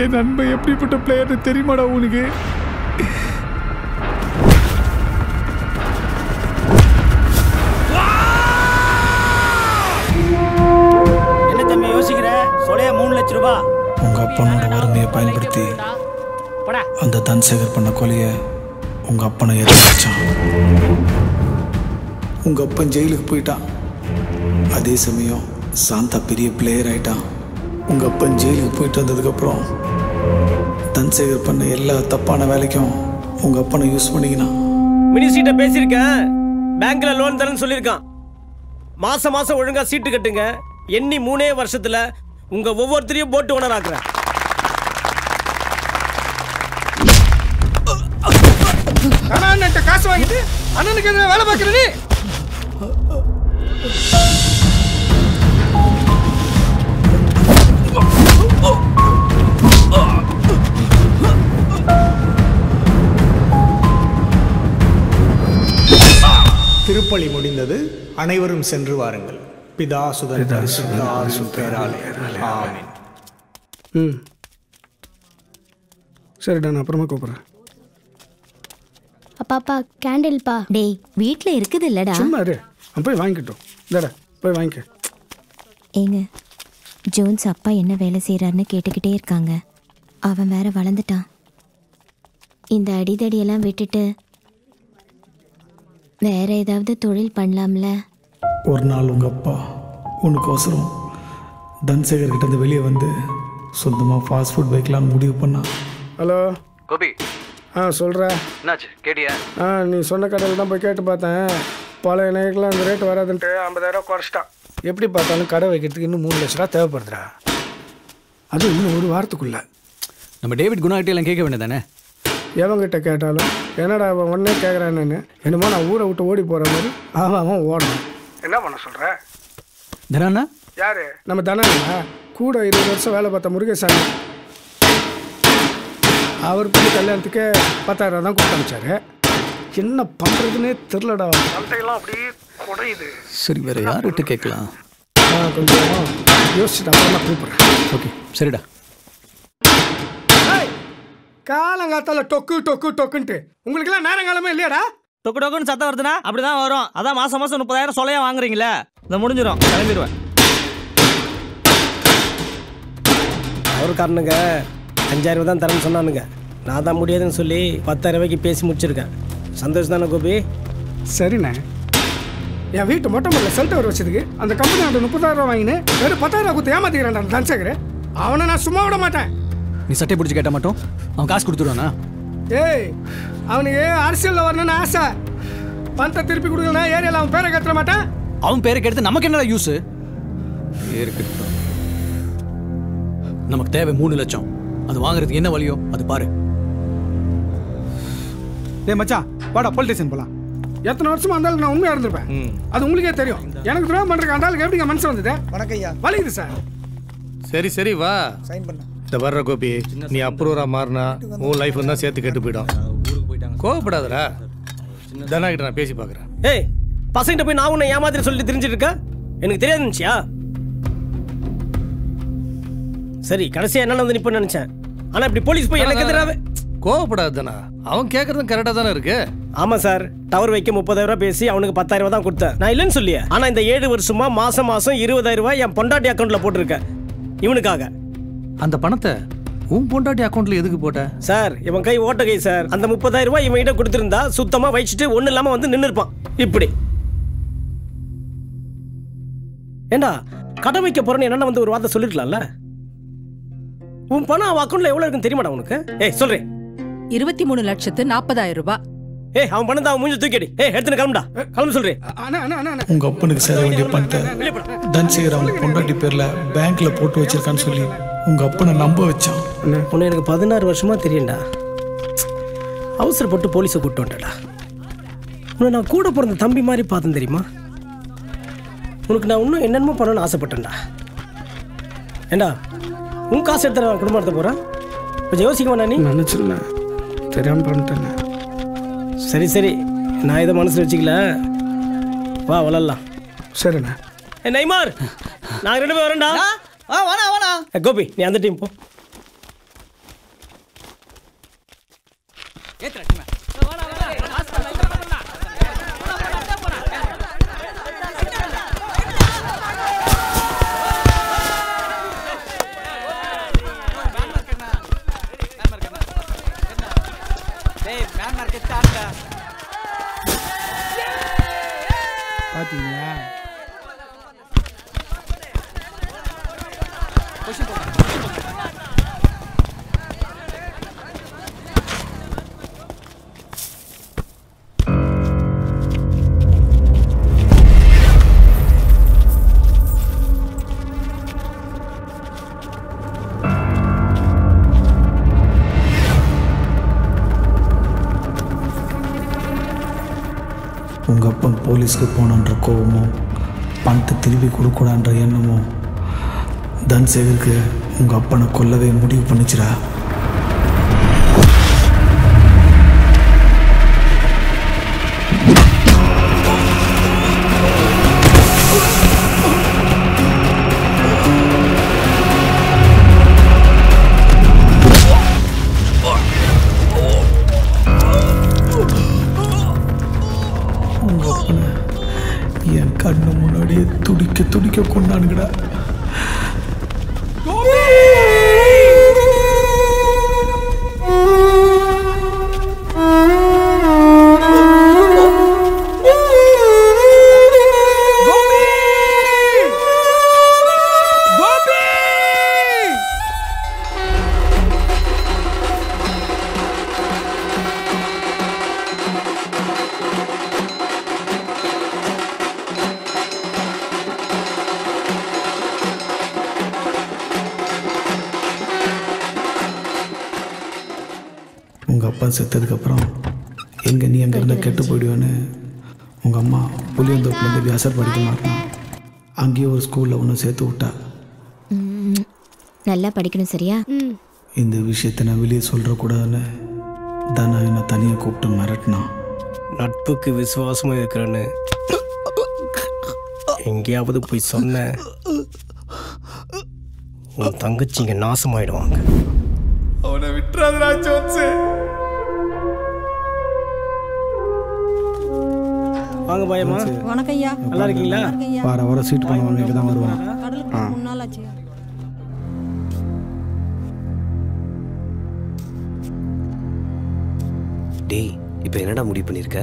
என் நண்பன் எப்படிப்பட்ட பிளேயர்னு தெரியுமாடா உனக்கு? என்ன தம்பி யோசிக்கிற? சொலையா 3 லட்சம் ரூபாய். உங்க அப்பனோட வறுமையை பயன்படுத்தி அந்த தன்சேகர் பண்ண கொலையை உங்க அப்பனை எதிர்ச்சான். உங்க அப்பன் ஜெயிலுக்கு போயிட்டான். அதே சமயம் சாந்தா பெரிய பிளேயர் ஆயிட்டான். உங்க அப்பன் ஜெயிலுக்கு போயிட்டு வந்ததுக்கப்புறம் தன்சேகர் பண்ண எல்லா தப்பான வேலைக்கும் உங்க அப்பனை யூஸ் பண்ணிக்கினான். மினிஸ்ட்ரிட்ட பேசியிருக்கேன். பேங்க்ல லோன் தரேன்னு சொல்லியிருக்கான். மாசம் மாசம் ஒழுங்கா சீட்டு கட்டுங்க. எண்ணி 3 வருஷத்துல உங்க ஒவ்வொருத்தரையும் போட்டு ஓனர் ஆக்குறேன். அண்ணன்ட்ட காசு வாங்கிட்டு அண்ணனுக்கு என்ன வேலை பார்க்கற நீ? திருப்பலி முடிந்தது. அனைவரும் சென்று வாருங்கள். பிதா சுதன் பேராலே ஆமென். சரிடா, நான் அப்புறமா கூப்பிடுறேன். அப்பாப்பா கேண்டில்ப்பா. டேய் வீட்ல இருக்குது இல்லடா. சும்மா இரு, போய் வாங்கிக்கிட்டோம். இந்தடா போய் வாங்கிக்க. ஏங்க ஜோன்ஸ் அப்பா என்ன வேலை செய்யறாருன்னு கேட்டுக்கிட்டே இருக்காங்க. அவன் வேற வளர்ந்துட்டான். இந்த அடிதடியெல்லாம் விட்டுட்டு வேற ஏதாவது தொழில் பண்ணலாம்ல. ஒரு நாள் உங்க அப்பா உனக்கோசரம் தன்சேகர் கிட்ட இருந்து வெளியே வந்து சொந்தமாக ஃபாஸ்ட் ஃபுட் வைக்கலான்னு முடிவு பண்ணான். ஹலோ கோபி. சொல்கிற என்னாச்சு கேட்டியா? நீ சொன்ன கடையில் தான் போய் கேட்டு பார்த்தேன். பழைய நகைக்கெலாம் அந்த ரேட்டு வராதுன்ட்டு 50,000 குறைச்சிட்டான். எப்படி பார்த்தாலும் கடை வைக்கிறதுக்கு இன்னும் 3 லட்ச ரூபா தேவைப்படுதுடா. அது இன்னும் ஒரு வாரத்துக்குள்ள. நம்ம டேவிட் குணாகிட்ட எல்லாம் கேட்க வேண்டியதானே? எவங்கிட்ட கேட்டாலும் என்னடா அவன் ஒன்றே கேட்குறான்னு என்னமோ நான் ஊரை விட்டு ஓடி போகிற மாதிரி அவன் ஓடணும். என்ன பண்ண சொல்கிற? தனாண்ணா யார்? நம்ம தனாண்ணா கூட 20 வருஷம் வேலை பார்த்த முருகேசாமி. அவர் போய் கல்யாணத்துக்கு 10,000 தான் கொடுத்து அனுப்பிச்சாரு. என்ன பண்ணுறதுன்னே தெரிலடா. சந்தையெல்லாம் அப்படியே குறையுது. சரி வேற யார்கிட்ட கேட்கலாம்? கொஞ்சம் யோசிச்சுட்டு அப்புறமா கூப்பிட்றேன். ஓகே சரிடா. காலங்காத்தால டொக்கு டொக்கு டொக்குன்ட்டு உங்களுக்கெல்லாம் நேரங்காலமே இல்லையாடா? டொக்கு டொக்குன்னு சத்தம் வருதுன்னா அப்படிதான் வரும். அதான் மாசம் மாசம் 30,000 சொலையா வாங்குறீங்களே. இதை முடிஞ்சிடும், கிளம்பிடுவேன். அவருக்காரனுங்க 5,000 தான் தரேன்னு சொன்னானுங்க. நான் தான் முடியாதுன்னு சொல்லி 10,000 ரூபாய்க்கு பேசி முடிச்சிருக்கேன். சந்தோஷம் தானே கோபி? சரிண்ணே. என் வீட்டு மொட்டை மொழில செல்ட் வர வச்சதுக்கு அந்த கம்பெனி 30,000 வாங்கினேன். வெறும் 10,000 கொடுத்து ஏமாத்திக்கிறான் தன்சேகர். அவனை நான் சும்மா விட மாட்டேன். நீ சட்டை பிடிச்சி கேட்ட மட்டும் அவன் காசு கொடுத்துருவானா? ஏய், அவனுக்கு அரசியலில் வரணும்னு ஆசை. பணத்தை திருப்பி கொடுக்கலன்னா ஏரியாவில் அவன் பேரை கட்டுற மாட்டேன். அவன் பேரை கெடுத்து நமக்கு என்னடா யூஸ்? நமக்கு தேவை 3 லட்சம். அது வாங்குறதுக்கு என்ன வழியோ அது பாரு. டேய் மச்சான், வாடா போலீஸ் ஸ்டேஷன் போலாம். எத்தனை வருஷமா அந்த நான் உண்மையா இருந்திருப்பேன். அது உங்களுக்கே தெரியும். எனக்கு துரோகம் பண்றதுக்கு அந்த ஆளுக்கு எப்படிங்க மனசு வந்தது? வணக்கம் ஐயா. வலிக்குது சார். சரி சரி வா சைன் பண்ண. இந்த வர்ற கோபி, நீ அப்ரூவரா மாறினா உன் லைஃப் தான் சேர்த்து கெட்டு போயிடும். கோவப்படாதடா. தனாகிட்ட நான் பேசி பார்க்குறேன். ஏய், பசங்கிட்ட போய் நான் உன்னை ஏமாத்திர சொல்லி தெரிஞ்சிட்டு இருக்க? எனக்கு தெரியாதுச்சியா? சரி, கடைசியா என்ன வந்து நிப்ப நினைச்சேன். ஆனா இப்படி போலீஸ் போய் எனக்கு எதிராக கோவப்படாது தானா? அவன் கேட்கறதும் கரெக்டாக தானே இருக்கு. ஆமா சார், டவர் வைக்க 30,000 ரூபாய் பேசி அவனுக்கு 10,000 தான் கொடுத்தேன். நான் இல்லைன்னு சொல்லியே. ஆனா இந்த 7 வருஷமா மாசம் மாசம் 20,000 ரூபாய் என் பொண்டாட்டி அக்கௌண்ட்ல போட்டிருக்கேன் இவனுக்காக. அந்த பணத்தை உன் பொண்டாட்டி அக்கௌண்ட்ல எதுக்கு போட்ட? சார், இவன் கை ஓட்ட கை சார். அந்த 30,000 ரூபாய் இவன் கிட்ட கொடுத்திருந்தா சுத்தமா வச்சிட்டு ஒண்ணு இல்லாம வந்து நின்று இருப்பான். இப்படி ஏண்டா கடை வைக்க போறேன்னு என்ன வந்து ஒரு வார்த்தை சொல்லிருக்கலாம்ல? உன் பணம் அவன் அக்கௌண்ட்ல எவ்வளவு இருக்குன்னு தெரியுமாடா உனக்கு? ஏய் சொல்றேன். 23,40,000 ரூபாய். ஏய், அவன் பணத்தை அவன் மூஞ்சி தூக்கிடி. ஏய், எடுத்துன்னு கிளம்புடா. கிளம்பு சொல்றேன். உங்க அப்பனுக்கு சேர வேண்டிய பணத்தை தன்சேகர் அவன் பொண்டாட்டி பேர்ல பேங்க்ல போட்டு வச்சிருக்கான்னு சொல்லி உங்க அப்பனை நம்ப வச்சான். உன்னை எனக்கு 16 வருஷமா தெரியும்டா. அவசரப்பட்டு போலீஸை கூப்பிட்டு வந்துட்டா. உன்னை நான் கூட பிறந்த தம்பி மாதிரி பார்த்தேன் தெரியுமா? உனக்கு நான் இன்னும் என்னென்னமோ பண்ணணும்னு ஆசைப்பட்டேன்டா. ஏண்டா உன் காசு எடுத்து நான் குடும்பம் நடத்த போறேன். கொஞ்சம் யோசிக்க வேணா? நீ நினைச்சிருந்தேன், தெரியாம பண்ணிட்டேன். சரி சரி, நான் இதை மனசில் வச்சுக்கல. வா விளாட்லாம். சரிண்ணா. நெய்மார், நாங்கள் 2 பேரும் வரேன்டா. வாடா வாடா. கோபி, நீ அந்த டீம் போ. பார்த்தீங்களா? உங்கள் அப்பன் போலீஸ்க்கு போனன்ற கோபமும் பணத்தை திருப்பி கொடுக்கூடான்ற எண்ணமும் தன்சேகருக்கு உங்கள் அப்பனை கொல்லவே முடிவு பண்ணிச்சுடா. உங்கள் அப்பனை என் கண்ணு முன்னாடியே துடிக்க துடிக்க கொண்டானுங்கடா. உங்கள் அப்பா செத்ததுக்கப்புறம் எங்கே நீ அங்கேருந்து கெட்டு போயிடுவேன்னு உங்கள் அம்மா புளியந்தோப்புலேருந்து வியாசர் படிக்க மாட்டான். அங்கேயே ஒரு ஸ்கூலில் ஒன்று சேர்த்து விட்டா. நல்லா படிக்கணும் சரியா? இந்த விஷயத்தை நான் வெளியே சொல்கிறக்கூடாதுன்னு தானே என்னை தனியாக கூப்பிட்டு மிரட்டினான். நட்புக்கு விசுவாசமாக இருக்கிறேன்னு எங்கேயாவது போய் சொன்ன உன் தங்கச்சிங்க நாசமாயிடுவாங்க. அவனை விட்டுறாதுடா ஜோன்ஸு. வாங்க பாயம்மா. வணக்கம் ஐயா. நல்லா இருக்கீங்களா? வார வாரம் சீட்டு பண்ண வாங்க தான் வருவான். கடலுக்கு 3 நாள் ஆச்சு. டேய் இப்போ என்னடா முடிவு பண்ணியிருக்க?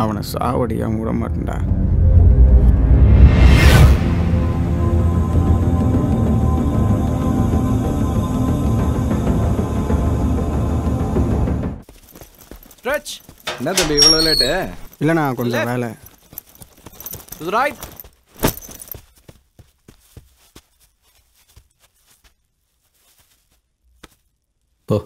அவனை சாவடியாம விட மாட்டேன்டா. ஸ்ட்ரெச். என்ன தம்பி இவ்வளோ லேட்டு? இல்லைண்ணா கொஞ்சம் வேலை. ரைட். போ.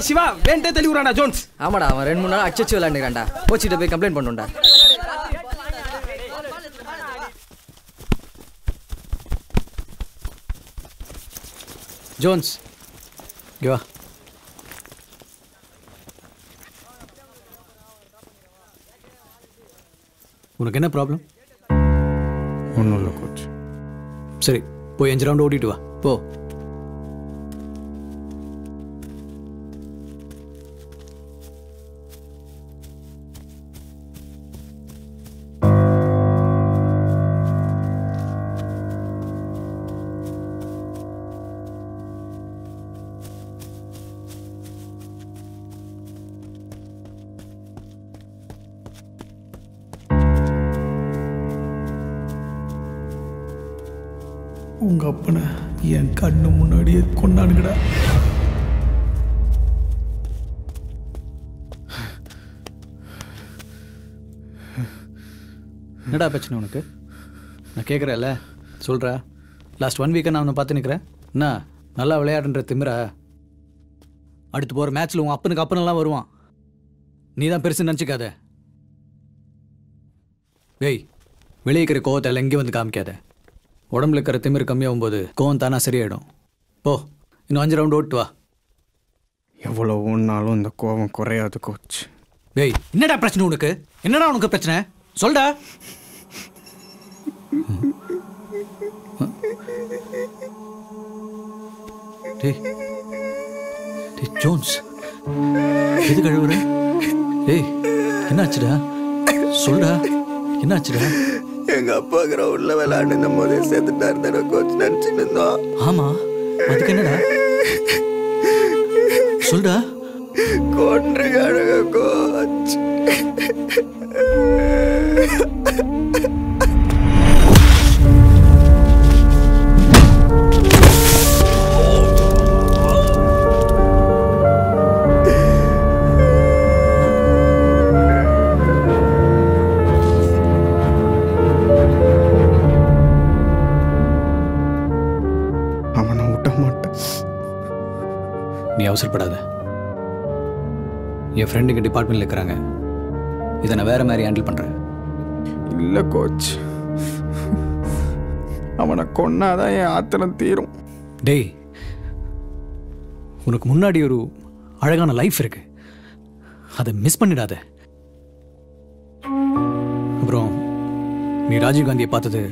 சிவா வேண்டே தெளிவுறானா ஜோன்ஸ்? ஆமாடா அவன் 2-3 நாள் அச்சச்சு விளையாண்டுறான்டா. கோச்சிட்ட போய் கம்ப்ளைண்ட் பண்ணுடா. ஜோன்ஸ் இங்க வா. உனக்கு என்ன ப்ராப்ளம்? ஒன்றும் இல்லை கோச். சரி போய் 5 ரவுண்ட் ஓடிட்டு வா போ. உங்கள் அப்பனை என் கண்ணு முன்னாடியே கொண்டானுங்கடா. என்னடா பிரச்சனை உனக்கு? நான் கேட்குறேன்ல சொல்கிறா. லாஸ்ட் 1 வீக்காக நான் உன்னை பார்த்து நிற்கிறேன். என்ன நல்லா விளையாடுன்ற திமிரா? அடுத்து போகிற மேட்ச்சில் உங்கள் அப்பனுக்கு அப்பனெல்லாம் வருவான். நீ தான் பெருசு நினச்சிக்காத. ஏய், வெளியே இருக்கிற கோவத்தை எல்லாம் இங்கே வந்து காமிக்காத. உடம்புல இருக்கிற திமிர் கம்மியாகும் போது கோவம் தானா சரியாயிடும். போ, இன்னும் 5 ரவுண்ட் ஓட்டு வா. எவ்வளோ ஒன்றாலும் இந்த கோபம் குறையாது கோச். ஏய், என்னடா பிரச்சனை உனக்கு? என்னடா உனக்கு பிரச்சனை? சொல்டா. டேய் ஜோன்ஸ், எது கழுவுற? ஏய், என்னாச்சுடா? சொல்டா, என்னாச்சுடா? எங்க அப்பா கிரவுண்ட்ல விளையாண்டு போதே சேர்த்துட்டாரு தானே கோச் நினைச்சுட்டு இருந்தோம். ஆமா, அதுக்கு என்னடா? சொல்டா. கொன்றுகாடுங்க கோச். நீ அவசரப்படாத. என் ஃப்ரெண்டுங்க டிபார்ட்மெண்ட்டில் இருக்கிறாங்க. இதை நான் வேற மாதிரி ஹேண்டில் பண்ணுறேன். இல்லை கோச், அவனை கொன்னாதான் என் ஆத்திரம் தீரும். டேய், உனக்கு முன்னாடி ஒரு அழகான லைஃப் இருக்கு, அதை மிஸ் பண்ணிடாத. அப்புறம் நீ ராஜீவ்காந்தியை பார்த்தது,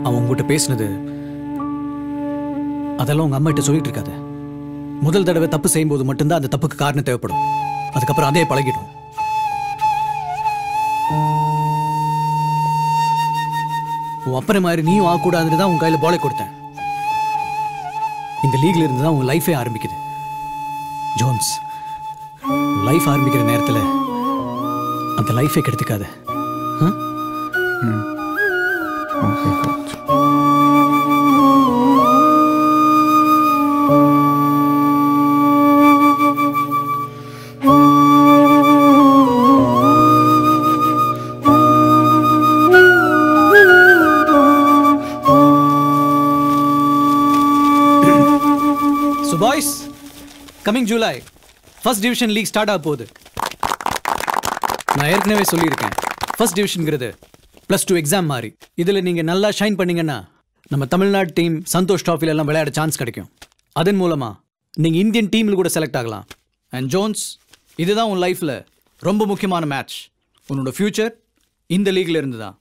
அவன் உங்ககிட்ட பேசினது, அதெல்லாம் உங்கள் அம்மா கிட்ட சொல்லிட்டு இருக்காத. முதல் தடவை தப்பு செய்யும்போது மட்டும்தான் அந்த தப்புக்கு காரணம் தேவைப்படும். அதுக்கப்புறம் அதே பழகிடும். உன் அப்பனை மாதிரி நீயும் ஆகக்கூடாதுன்னு தான் உன் கையில் பாலை கொடுத்தேன். இந்த லீக்ல இருந்து தான் உன் லைஃபே ஆரம்பிக்குது. ஜோன்ஸ், லைஃப் ஆரம்பிக்கிற நேரத்தில் அந்த லைஃபை கெடுத்துக்காத. Boys, coming July first division league start ஆக போகுது. நான் ஏற்கனவே சொல்லியிருக்கேன், ஃபர்ஸ்ட் டிவிஷன்ங்கிறது +2 எக்ஸாம் மாதிரி. இதில் நீங்கள் நல்லா ஷைன் பண்ணீங்கன்னா நம்ம தமிழ்நாடு டீம் சந்தோஷ் ட்ராஃபில எல்லாம் விளையாட சான்ஸ் கிடைக்கும். அதன் மூலமாக நீங்கள் இந்தியன் டீமில் கூட செலக்ட் ஆகலாம். அண்ட் ஜோன்ஸ், இதுதான் உன் லைஃப்பில் ரொம்ப முக்கியமான மேட்ச். உன்னோட ஃபியூச்சர் இந்த லீக்ல இருந்து தான்.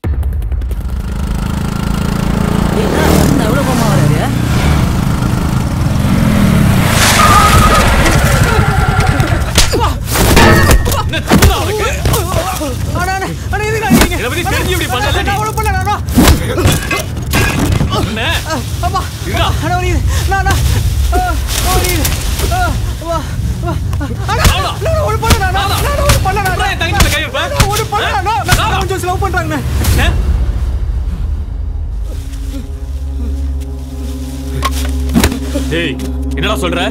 என்னடா சொல்ற?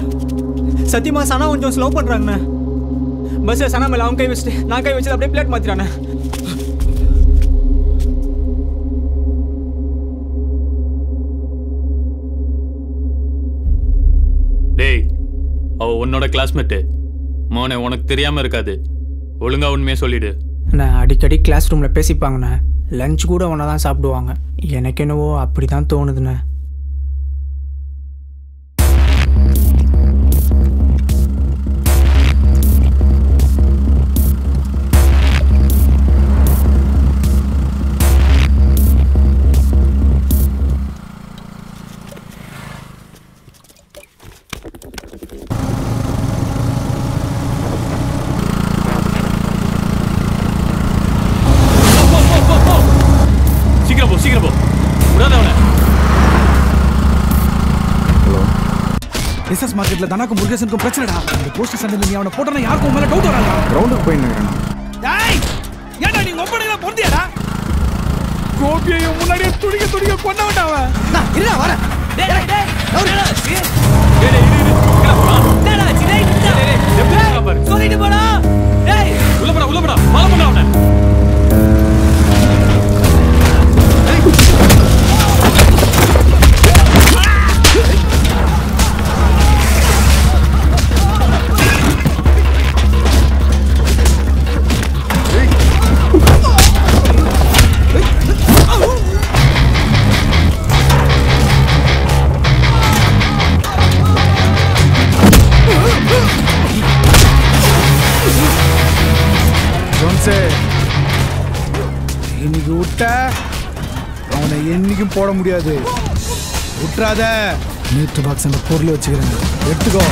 சத்தியமா சனா கொஞ்சம் ஸ்லோ பண்றாங்க. பஸ் சனா மேல அவன் கை வச்சுட்டு நான் கை வச்சு அப்படியே பிளேட் மாத்திரானே. டேய், அவ உன்னோட கிளாஸ்மேட்டு. மோனே, உனக்கு தெரியாம இருக்காது. ஒழுங்கா உண்மையே சொல்லிடு. நான் அடிக்கடி கிளாஸ் ரூம்ல பேசிப்பாங்கண்ணே. லஞ்ச் கூட ஒன்னா தான் சாப்பிடுவாங்க. எனக்கு என்னவோ அப்படிதான் தோணுதுண்ணே. எஸ்எஸ் மார்க்கெட்ல தனக்கு முருகேசனுக்கும் பிரச்சனைடா. இந்த போஸ்ட் சண்டையில நீ அவனை போட்டனா யாருக்கும் மேல டவுட் வராதா? ரவுண்டுக்கு போயிடுறேன். டேய், ஏன்டா நீ ஒப்பனையில பொந்தியாடா? கோபியை முன்னாடியே துடிக்க கொன்னவன்டா அவன். நான் இருடா வரேன். டேய் டேய் டேய் டேடா சிடை டேய் சொல்லிட்டு போடா. டேய் உள்ள போடா ஃபாலோ பண்ணு அவனை. ஜோன்ஸு இன்னைக்கு விட்ட அவனை என்னைக்கும் போட முடியாது. விட்டுறாத. மீட்டர் பாக்ஸ் அந்த பொருள் வச்சுக்கிறேன், எடுத்துக்கோ.